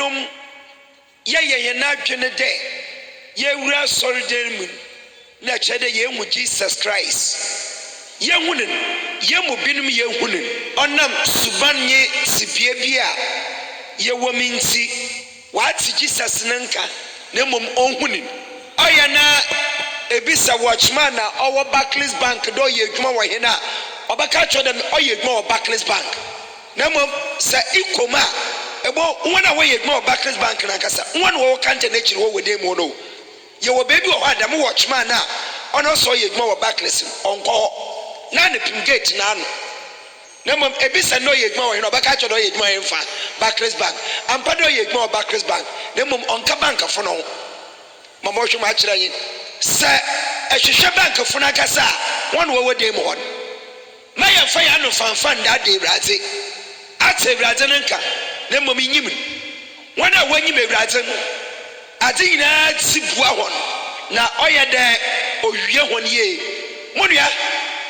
ebinom ye na dwene de ye wura soriden mu na chede ye mu Jesus Christ ye hunen ye mu binum ye hunen onam subanye sibie bia ye wominti wati Jesus nanka na mom onhunen oya na ebisa watchman na owo Barclays Bank do ye adwuma wo he na obaka cho dem oye adwuma wo Barclays Bank na mom sa ikoma ebo wona wo ye adwuma wo Barclays Bank na kasa wona wo kante na chiri wo wede mu no ye wo baby wo adam watchman na ono so ye adwuma wo Barclays onko na ne pim gate na no na mom ebisa no ye adwuma wo he na obaka cho do ye adwuma emfa Barclays Bank ampa do ye adwuma wo Barclays Bank na mom onka bank afo no mama wo hwema akira yin sa ehwehwe bank afo na kasa wona wo wede mu hon na ye fa ya no fanfan da de braze ate braze nka na mom nyim wona wanyim braze no ade nyina tibua hon na oye de owie hon ye monua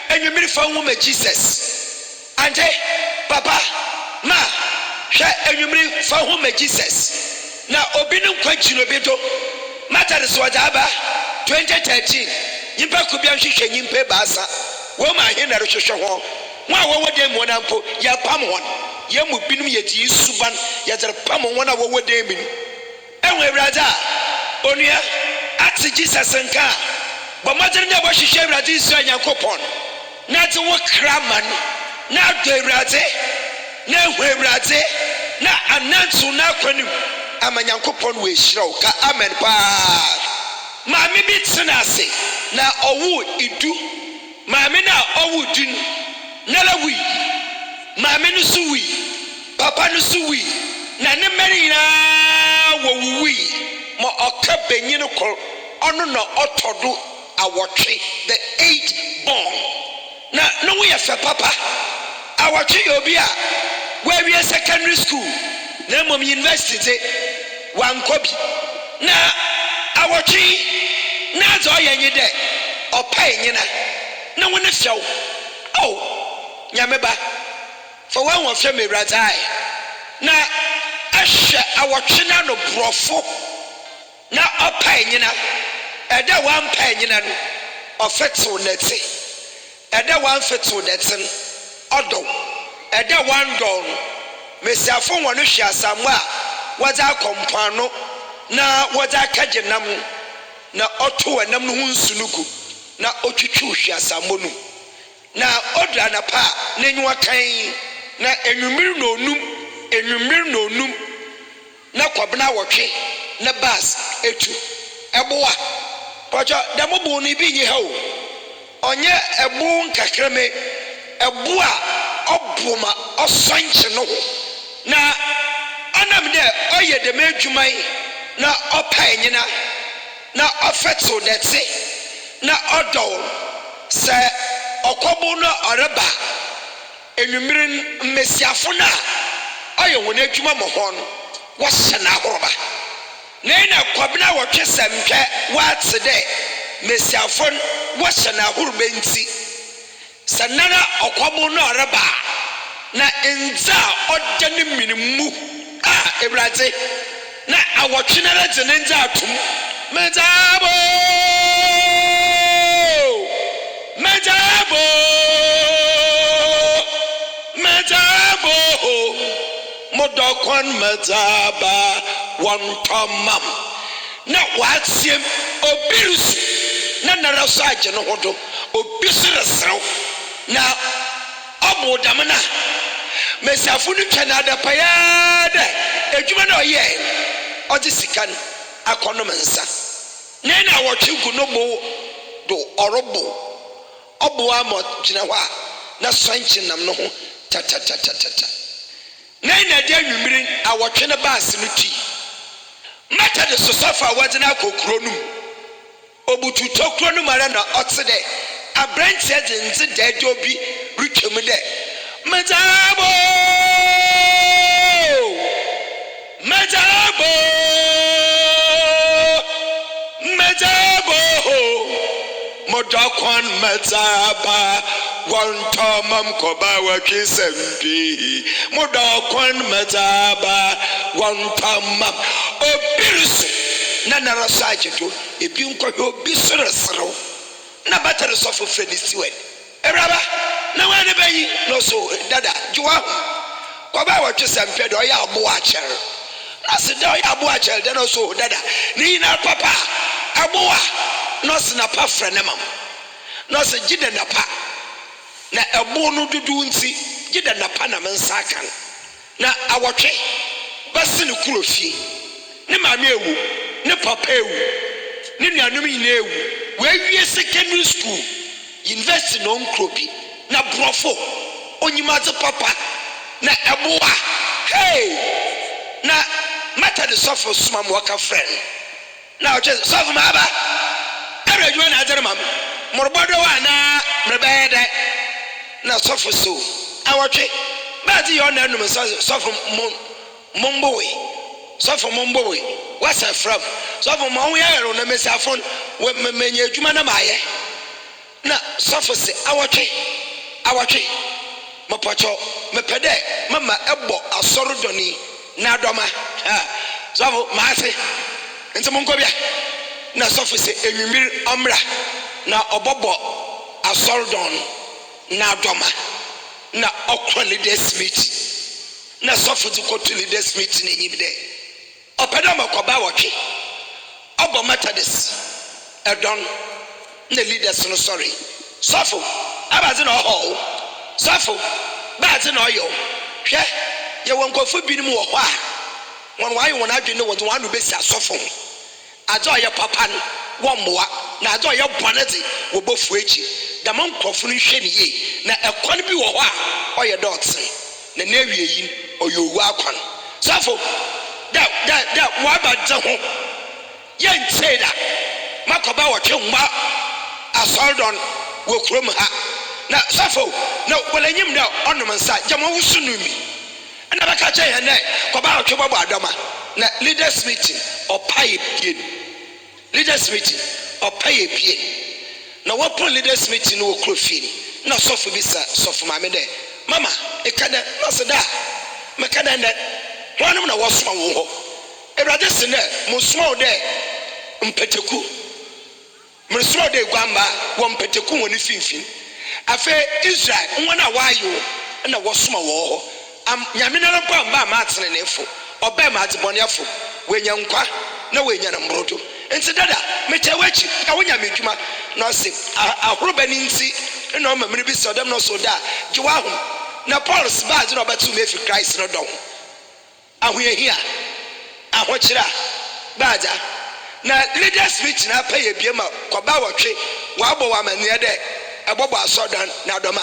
enwumiri fa hu ma Jesus ante papa ma hwa enwumiri fa hu ma Jesus na obinu kwachi no bido matter so aba 2013 nyimpa kubia nhwehwe nyimpa baasa wo ma he na rehwehwe ho wa wo dem wona mpo ya pam hon ya mu binum ye ti suban ya zere pam wona wo dem ni enwe brada onua ati Jesus nka bo madere na bo hwehwe brada isu anyankopon na te wo kraman na do brada na ehwe brada na anantu na kwanim amanyankopon we hiraw ka amen pa maame bi tsenase na owu idu maame na owu dun na lawi maame no suwi papa no suwi na ne meri na wo wuwi mo oka benyin ko ono na otodo awotwe the 8 born na no we fa papa awotwe obi a we secondary school na mom university wankobi na awotwe na zo yenye de opai nyina na wona hyew nyameba for when we fam ebratai na ahye awotwe na no brofo na opai nyina eda wan pai nyina no ofeto neti eda wan feto neti odo eda wan don mesiafo wono hwe asamu a waza kompano na waza kajenam na oto enam no hunsunugu na otwitwu hwe asamu no na odra na pa na nyiwa kan na enwumiri no onum na kwabena wotwe na bus etu eboa pojo damobu ni bi nyi ha o onye ebu nkakrame ebu a obuma osonche no na anam de oye de medwuman na opai nyina na ofeto dete na odol se okobu no oreba enwumiri mmesiafo na oye wona adwuma mo ho no wo hye na horoba na kwabena wotwe sempwe wate de mmesiafo wo hye na horoba nti sanana okobu no oreba na enza odane minimu ebrate na awotwe na rete nza atum mezabo modokon mezaba wontomam na watsiem obirus na naraso age no hodo obisiresrew na obodamna mesiafu no twena da payade edwuma na oye oje sikan akonom nsa na wotwe gu no mo do orobo obo amo gina hwa na swanchi nam no ho ta na de nwumiri awotwe na baas no ti mata de sosafa wadina kokuro num obutu tokuro num ara na otse de abrantie de nze de dobi rutwem de Majabo modokon mazaba wontomam koba wakisempi modokon mazaba wantamam obiriso na narasaje do ebi nkɔhwɛ obi seresero na batare sɔfo fredi siwen eraba na wani bayi no so dada juwa kwaba watwe sampe do ya abo akyere na se da ya abo akyere de no so dada ni na papa aboa no se na pa frɛ ne mam no se gide na pa na ebo no dudu nti gide na pa na mensa kan na awotwe basi ne kurofie ne maame ewu ne papa ewu ne nuanom nyina ewu we wie secondary school university no nkrobi na brofo onyimadze papa na eboa hey na mata de sofo suma mo ka friend na o che sofo ma ba areju na adere mam morbodo wa na mrebede na sofo so awotwe ba ti yo na num sofo mombowe sofo mombowe what's from sofo mo ho yaro na mesafon menye adwuma na maye na sofo se awotwe mapacho mepede mama ebo asorodoni na adoma sofo maase nti monko bia na sofo se enwimir omra na obobo asorodon na adoma na okro leaders meet na sofo ti ko to leaders meet na enyim de opeda makoba wotwe obo methodist edon na leaders no sorry sofo abazi na ho sofo bazi na oyo hwe ye wonkofo binim wo ho a won waye won adwene wo won anu besi asofo ajo ye papa no wo mmoa na ajo ye bonete wo bofu echi da man krofo no hwe ne ye na ekwan bi wo ho a oye dot na na wie yi oyo wu akwan sofo da wa ba je ho ye ntse da makoba wo twe mma asoldon wo krom ha na sofo na wolanyim da onom nsa jama wusunumi na baka che he na koba wo twe bobo adoma na leaders meeting opaye pie leaders meeting opaye pie na wopon leaders meeting wo krofini na sofo bisa sofo mame de mama ekada no se da mekada nda wanum na wosoma wo ho ewrade se na musoma wo de mpeteku mresoma de gwamba wo mpeteku woni finfin afa Israel wona wayo na wosoma wo ho nyame na mpa mba ma atene nefo oba ma atebonefo wenya nkwa na wenya na mbrodo enti dada meche wachi ka wonya medwuma na se ahoroba ni nti na o mamene bi se odam no so da giwa ho na Paul's bad no betu me fi Christ no don ahoyehia ahokyira baja na leaders meeting na pay ebiem koba wotwe wabo wa mane de ebobo asodan na doma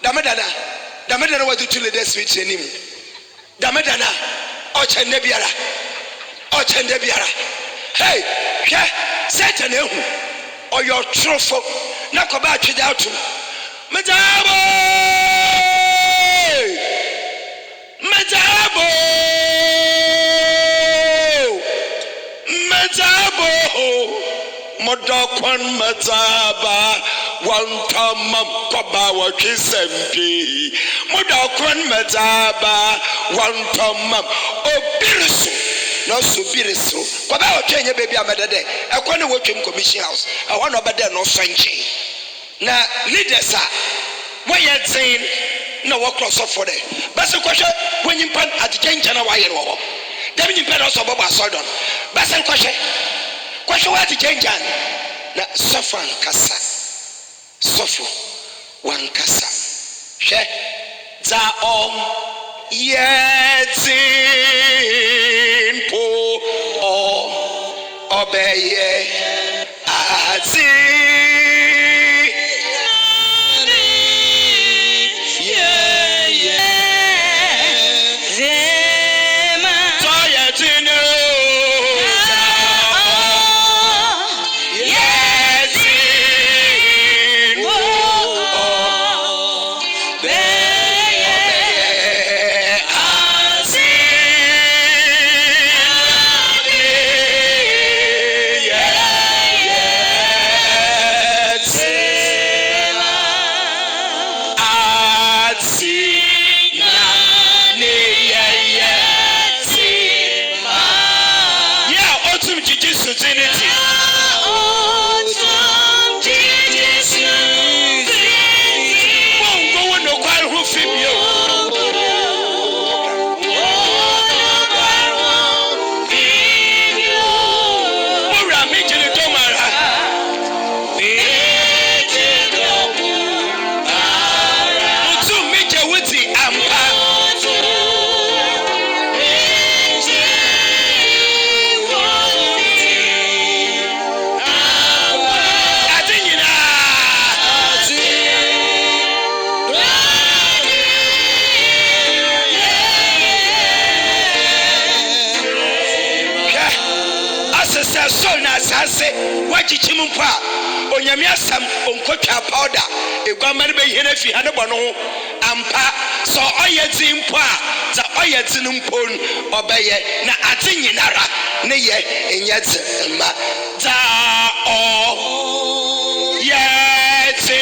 damedana wadu to leaders meeting nim damedana o chende biara hey hwe Satan ehu oyo trofo na koba atwede ato Metabo modokon metaba wantamam koba wakisempi modokon metaba wantamam obiriso no so biriso koba watwenye baby amedede ekwane wotwem commission house ehwa no obede no sanche na leaders a why saying no work cross for there but so question when you pan at the na why wo dem you pan also bobo asodon but so question what the change na suffer kasa suffer wan kasa she za om yetin po obeye azi Yeah. se so na asase wachichim mpo a onyame asam onkotwa powder egwama ne be hene fi ha ne bɔ no ho ampa so oyedzi mpo a za oyedzi no mpo obeye na ate nyinara ne ye enyedzi ma za o yedzi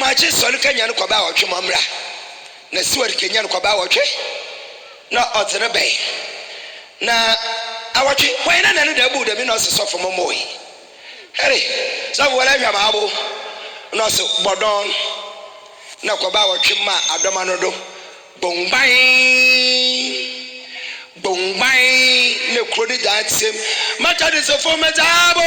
amaje sɔle kanya no kwaba wɔtwe mamra na siwari kanya no kwaba wɔtwe na ɔdzere bɛn na awɔtwe wɔn na no da bu da mi na ɔse sɔfo mɔmɔyi hɛre sɔfo wala hwɛ maabo na ɔse bɔdɔn na kwaba wɔtwe ma adɔma no do bɔnban ne kuro ne gya atsem mata de sɔfo mɛtaabo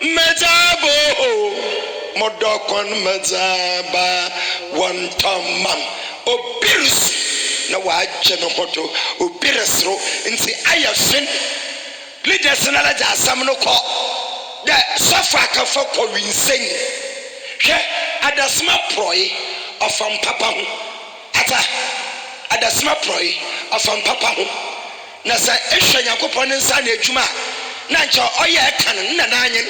Metabo modokon metaba wantamam obirus na waje no hoto obiresro nti ayafin leaders na la jasam no ko da sofa ka fa ko winsen hwe adasma proye ofam papa ho ata adasma proye ofam papa ho na sa ehwe yakopon nsa na adwuma na ncha oye kan na nanyen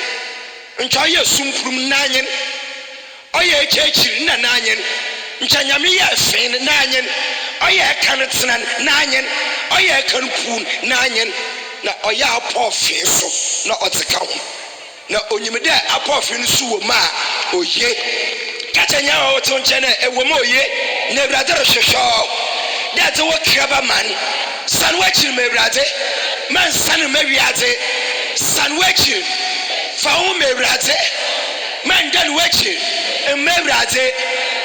ncha oye sumprum nanyen oye chechiri na nanyen ncha nyame ya fen nanyen oye kan tsena nanyen oye kan pu nanyen na oye apofe so na oteka ho na onyimde apofe no su wo ma oye katanya o to nche na ewo ma oye na brother hwehwo that wo kraba man sanwachir me brother man san me wiade sanwachir fa wo me brother man dan wachir me brother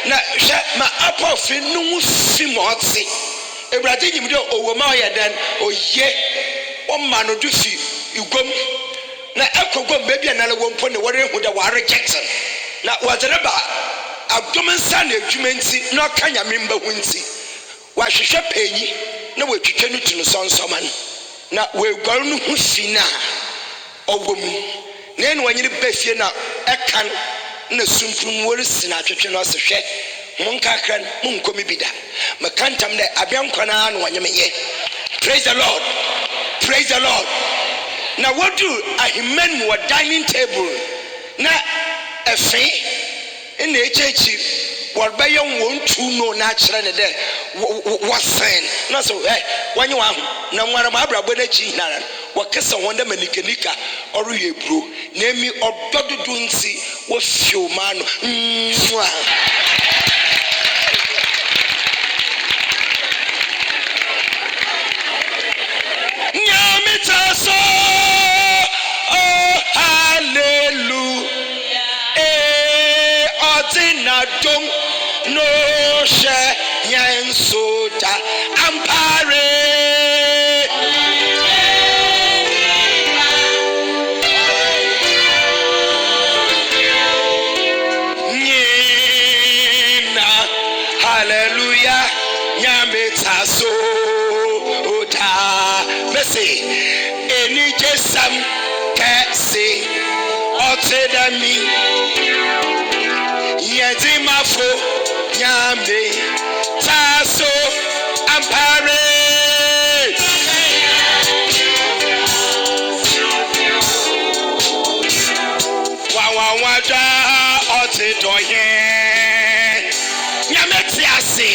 na hwe ma apofe no mu fi moti e brother nyimde owo ma oye dan oye o ma no du fi igom na ekogom be bia na le wompo ne wore hu da wa reject na wazereba abdomen san adwumanti na kanya memba hunti wa hwehwe panyi na watwitwe no tunu sonsoman na wegwar no hu fina owom na enu wanyere bafie na ekan na sumprum wori sina twetwe no se hwe mon kakran mon komi bida makantam na abiankwana na wanyemye. Praise the Lord, praise the Lord. Na wodu ahimen mo dining table na efe ina echechi warbaye wontu no na kire ne de wasen na so wanye wa na nwara ma abrabo na chi hinara wakesa wonda manikanika oru yebro na emi odododo nti wo fio ma no nwa nyamita so oh hallelujah odina dom no she yan soda ampare nyina hallelujah nyamita so oda mesi eni jesam kesi otedami yedimafo nyame taso ampare wawawada otedoye nyame tiase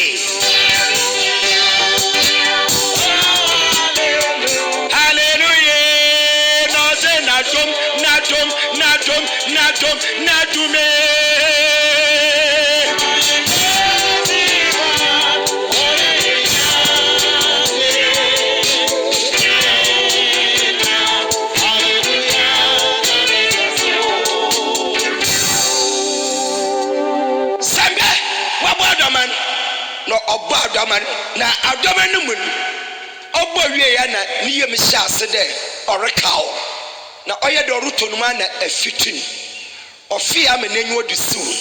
hallelujah no se nadum nadume Obadoman na adoman no mun obo wie ya na niyem hyase de orekaw na oye de orutonuma na afitin Ofia menenyo dusu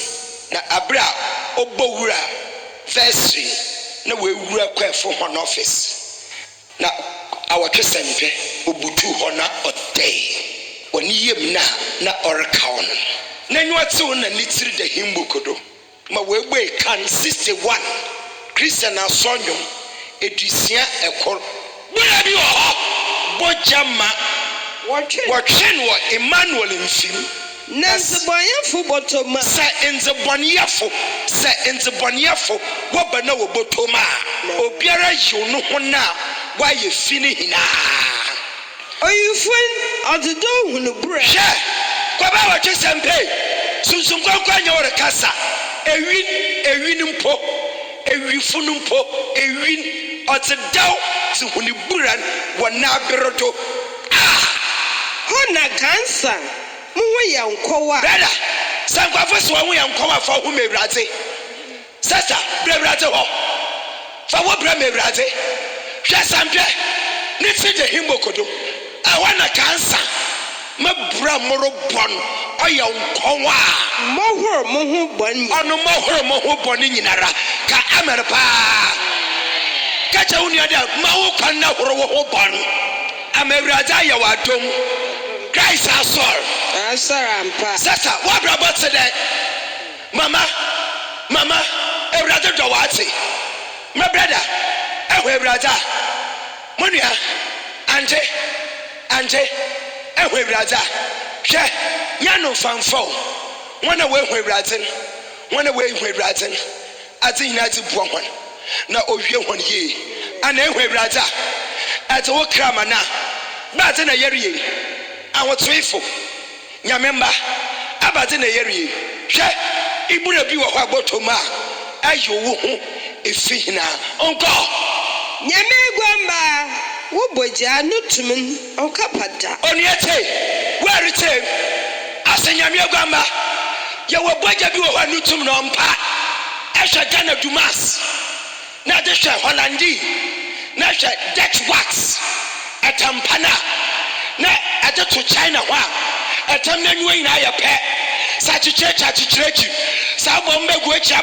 na abra obowura vestry na we wura kwefo hon office na awatwesempe obutu hona odey woni yem na orkaon na nyote na litiri de himbukodo ma we gbe kan 61 Christian asonyo edusia ekor bura bi ho bojama watchen wo Emmanuel mfim Nenzebonyafo botoma sa enzebonyafo wo bana wo botoma obiara yi no ho na wa ye fini hina oyufun ododo hunu bra she kwa ba wa twesempe sunsun kwankwa nya wo kasa ewin mpo ewifunu mpo ewin otedaw ti hunu buran wo na berodo hona kansa muwe yankowa brother sankwafo so wo yankowa fa hu mewrade sister brewrade ho fa wo bra mewrade hwa sampe ni ti de himbokodo awana kansa mabra moro bon oyankowa mohoro mohu boni ono mohoro mohu boni nyinara ka amerpa ka cha uni ada ma wo kwanna horo wo bon amewrade ayawadom Christ Asarampa. Sasa, what about today? Mama, brother, do what? My brother, brother, Monia, Ante, brother. She, Yano fanfo. One away with Ratten, one away with Ratten. I think that's a woman. Now, oh, you want ye, and then we brother. At a work now, but in a year. I was faithful. Nyamemba abate na yeri hwe ibura bi wo hwa botoma ayo wo ho efihina onko nyamegwamba wo boja nutumun onkapada oniete where te asanyamegwamba ye wo boja bi wo hwa nutum no mpa ehwe Ghana Dumas na de hwe Hollandi na hwe Dutch wax atampana na ade to China hwa atam na nwe ina ya pe sa chichechi sa bombe guechi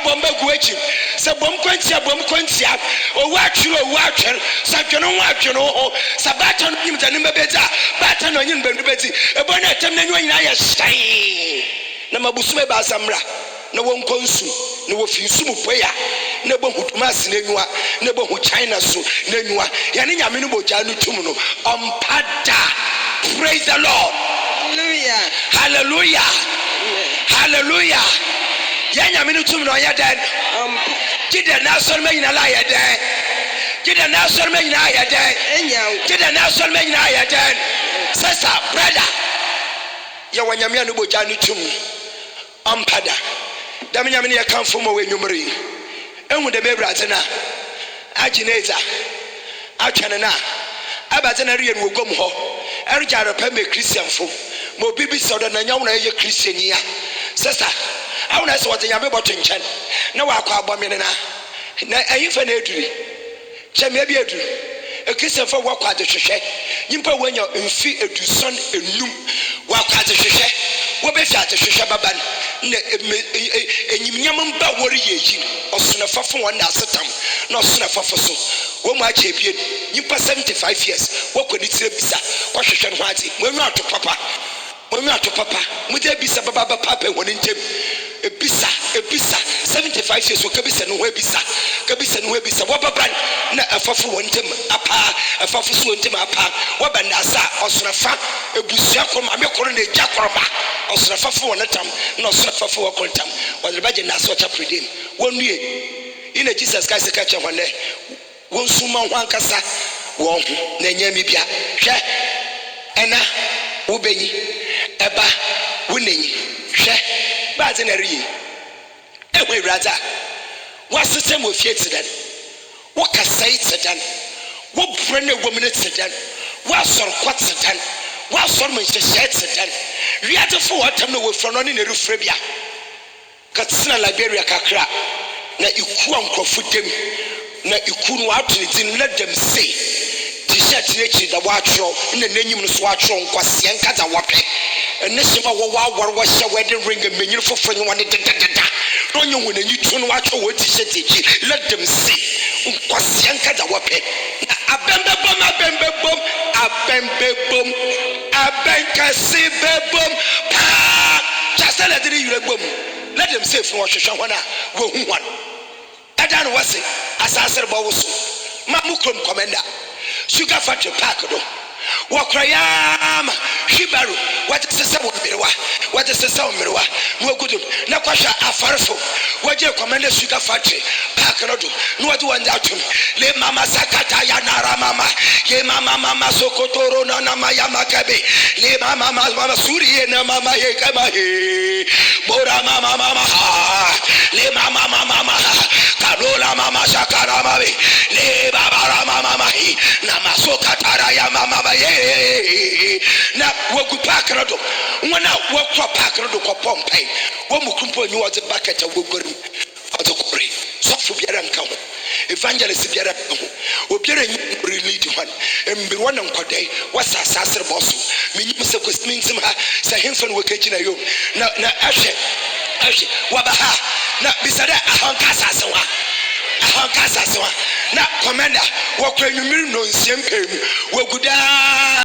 sa bom kwantia o wa twere sa tweno ho sa bata no nyim tane mbeza bata no nyim bandu bezi e bo na atam na nwe ina ya shai na mabusume ba samra na wonkonsu na wofinsu mu poya na bo hutumas na nwa na bo hu China so na nwa ya ne nyame no boja no tum no ompada. Praise the Lord. Hallelujah. Hallelujah. Yanya minutum no ya den. Kide na so me nyina la ya den. Kide na so me nyina ya den. Kide na so me nyina ya den. Sister, brother. Ya wanyame anu boja no tum. Ampada. Dam nyame ne kan fo mo we nwumri. Ehu de me brate na. Agineza. Atwane na. Abate na riye no gom ho. Erjaro pembe Christian fo. Mo bibi sodo na nyawo na ye Christian ya. Sister, I want to say what nyame boto nchen. Na wa kwa abomene na ayifa na eduri. Che me bi eduri. E Christian fo wa kwa de hwehwe. Nyimpa wanya mfi eduson enum wa kwa de hwehwe. Wo be fi ate hwehwe baban. Na enyimnyam mba wori ye yi. Osuna fafo won na asetam. Na osuna fafo so. Wo mu ache bie nyimpa 75 years wo kwani tire bisa wo hwehwe no ati mo nwa to papa mo de bisa baba papa woni ntem ebisa 75 years wo kabisa no ho ebisa wo baba na afafo won ntem apa afafo so won ntem apa wo bandasa osrafa ebusua ko ma me koro na eja koroma osrafa fo won tam na osrafa fo wo kontam wo de baje na so cha predem wonue ina Jesus Christ ka che hone won suma ho ankasa wo na nyame bia hwe ena wo benyi eba wo nenyi hwe ba ze na riyi ehwe raza wo system of faith then wo kasai tsedan wo brene wo mine tsedan wo asor kwat tsedan wo asor man hye tsedan wiate fo watam na wo fro no ne refre bia katsina Liberia kakra na iku ankrofo dem na iku no atune din let them say t-shirt nechi da watro na nanyim no so atro nkwase nka da wope and Nishima war was a wedding ring and menu for friend one. Don't you when you turn watch what let them see. Kwasianka da wape. Abembe bom, abenka si bebom. Just let the bom. Let them say from Washawana, go one. Adan was it, as I said about Mamukum commander, Sugar Factory Packado. Wakrayam Shibaru, what is the sound Mirwa? What is the sound Mirwa? No good, no question. Afarfo, what your commander Sugar Factory Packado, no one doubt him. Le Mama Sakata Yanara Mama, Ye Mama Sokotoro Nana Yamakabe, Le Mama Suri and Mama Yekama, Bora Mama, Le Mama, Karola Mama Shakarama, Le Baba Mama, Namasokatara Yamama. Now, what good Packado? When I walk for Packado for Pompey, one more complain you was a bucket of Woodbury for the Corey. So for Biaran Evangelist Biaran, or Biaran relied one, and be one on Corday, what's a sasser boss? Mr. Means him, say him from Wicked. Now, Ashe, Wabaha, now beside that, Now, Commander, what can you mean? No, same, what good.